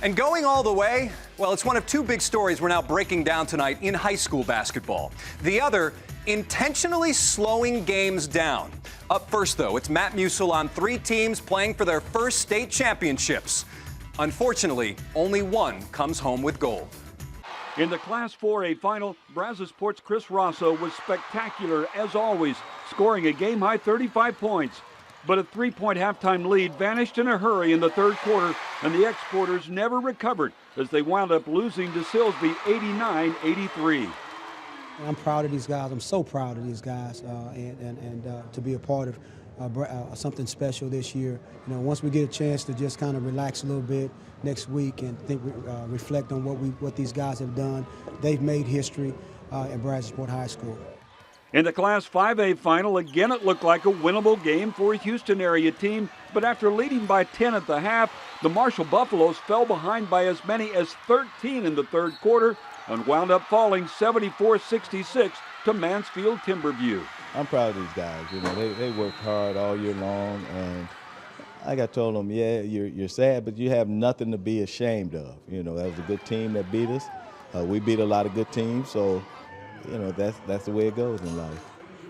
And going all the way, well, it's one of two big stories we're now breaking down tonight in high school basketball. The other, intentionally slowing games down. Up first, though, it's Matt Musil on 3 teams playing for their first state championships. Unfortunately, only one comes home with gold. In the Class 4A final, Brazosport's Chris Rosso was spectacular as always, scoring a game-high 35 points. But a 3-point halftime lead vanished in a hurry in the third quarter, and the exporters never recovered as they wound up losing to Silsbee 89-83. I'm proud of these guys. I'm so proud of these guys, and to be a part of something special this year. You know, once we get a chance to just kind of relax a little bit next week and reflect on what these guys have done, they've made history at Brazosport High School. In the Class 5A final, again it looked like a winnable game for a Houston area team, but after leading by 10 at the half, the Marshall Buffaloes fell behind by as many as 13 in the third quarter and wound up falling 74-66 to Mansfield Timberview. I'm proud of these guys. You know, they worked hard all year long, and like I told them, yeah, you're sad, but you have nothing to be ashamed of. You know, that was a good team that beat us. We beat a lot of good teams, so you know, that's the way it goes in life.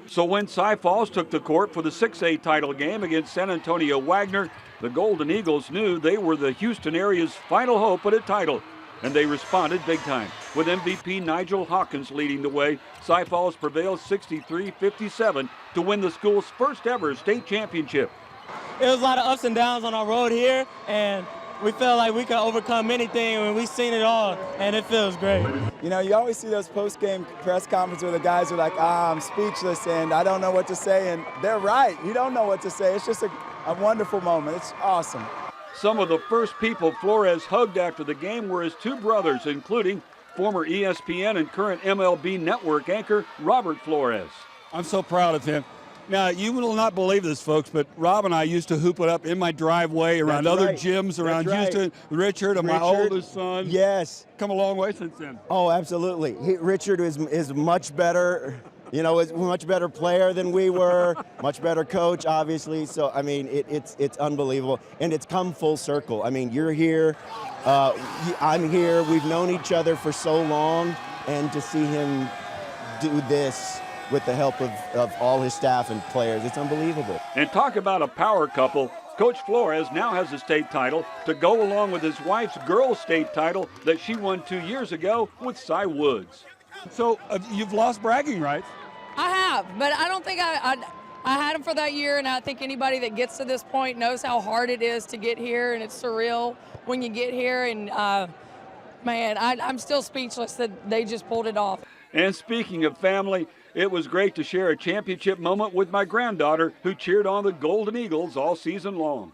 So when Cy Falls took the court for the 6A title game against San Antonio Wagner, the Golden Eagles knew they were the Houston area's final hope at a title, and they responded big time. With MVP Nigel Hawkins leading the way, Cy Falls prevailed 63-57 to win the school's first ever state championship. It was a lot of ups and downs on our road here, and we felt like we could overcome anything, and we've seen it all, and it feels great. You know, you always see those post-game press conferences where the guys are like, I'm speechless and I don't know what to say, and they're right. You don't know what to say. It's just a wonderful moment. It's awesome. Some of the first people Flores hugged after the game were his 2 brothers, including former ESPN and current MLB Network anchor Robert Flores. I'm so proud of him. Now, you will not believe this, folks, but Rob and I used to hoop it up in my driveway around other gyms around Houston. Richard, my oldest son. Yes. Come a long way since then. Oh, absolutely. Richard is much better, you know, is a much better player than we were, much better coach, obviously. So, I mean, it's unbelievable. And it's come full circle. I mean, you're here, I'm here. We've known each other for so long, and to see him do this with the help of all his staff and players, it's unbelievable. And talk about a power couple. Coach Flores now has a state title to go along with his wife's girls' state title that she won 2 years ago with Cy Woods. So you've lost bragging rights. I have, but I don't think I had them for that year, and I think anybody that gets to this point knows how hard it is to get here, and it's surreal when you get here, and man, I'm still speechless that they just pulled it off. And speaking of family, it was great to share a championship moment with my granddaughter, who cheered on the Golden Eagles all season long.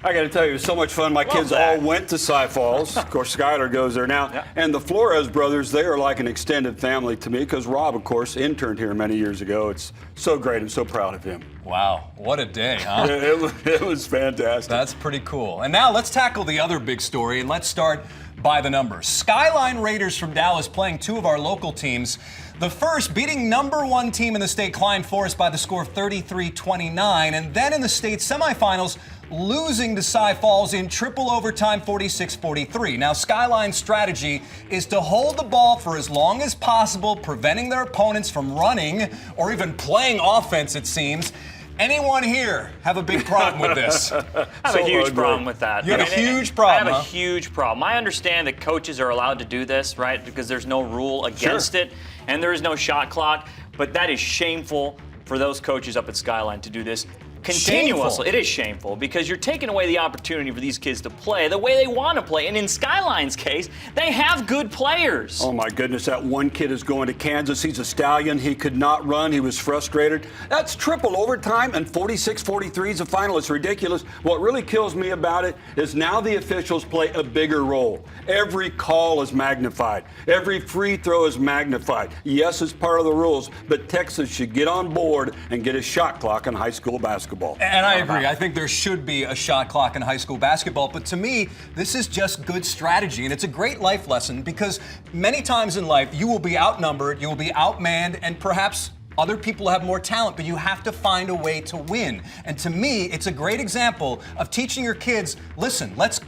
I got to tell you, it was so much fun. My kids all went to Cy Falls. Of course, Skylar goes there now. Yeah. And the Flores brothers, they are like an extended family to me because Rob, of course, interned here many years ago. It's so great. I'm so proud of him. Wow, what a day, huh? It was fantastic. That's pretty cool. And now let's tackle the other big story, and let's start by the numbers. Skyline Raiders from Dallas playing 2 of our local teams. The first beating #1 team in the state, Klein Forest, by the score of 33-29, and then in the state semifinals, losing to Cy Falls in triple overtime 46-43. Now, Skyline's strategy is to hold the ball for as long as possible, preventing their opponents from running or even playing offense, it seems. Anyone here have a big problem with this? I have a huge problem with that. You have a huge problem, I have a huge problem. I understand that coaches are allowed to do this, right, because there's no rule against it, and there is no shot clock, but that is shameful for those coaches up at Skyline to do this continuously. Shameful. It is shameful because you're taking away the opportunity for these kids to play the way they want to play. And in Skyline's case, they have good players. Oh my goodness, that one kid is going to Kansas. He's a stallion. He could not run. He was frustrated. That's triple overtime and 46-43 is a final. It's ridiculous. What really kills me about it is now the officials play a bigger role. Every call is magnified. Every free throw is magnified. Yes, it's part of the rules, but Texas should get on board and get a shot clock in high school basketball. And I agree. I think there should be a shot clock in high school basketball. But to me, this is just good strategy. And it's a great life lesson because many times in life, you will be outnumbered, you will be outmanned, and perhaps other people have more talent, but you have to find a way to win. And to me, it's a great example of teaching your kids, listen, let's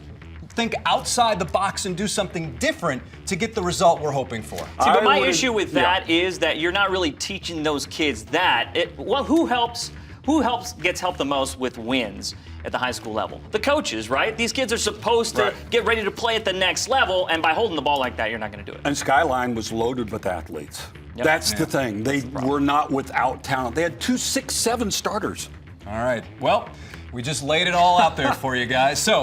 think outside the box and do something different to get the result we're hoping for. See, but my issue with that is that you're not really teaching those kids that. Who gets helped the most with wins at the high school level? The coaches, right? These kids are supposed to get ready to play at the next level, and by holding the ball like that, you're not going to do it. And Skyline was loaded with athletes. Yep. That's the thing. They were not without talent. They had 2 6-7 starters. All right. Well, we just laid it all out there for you guys. So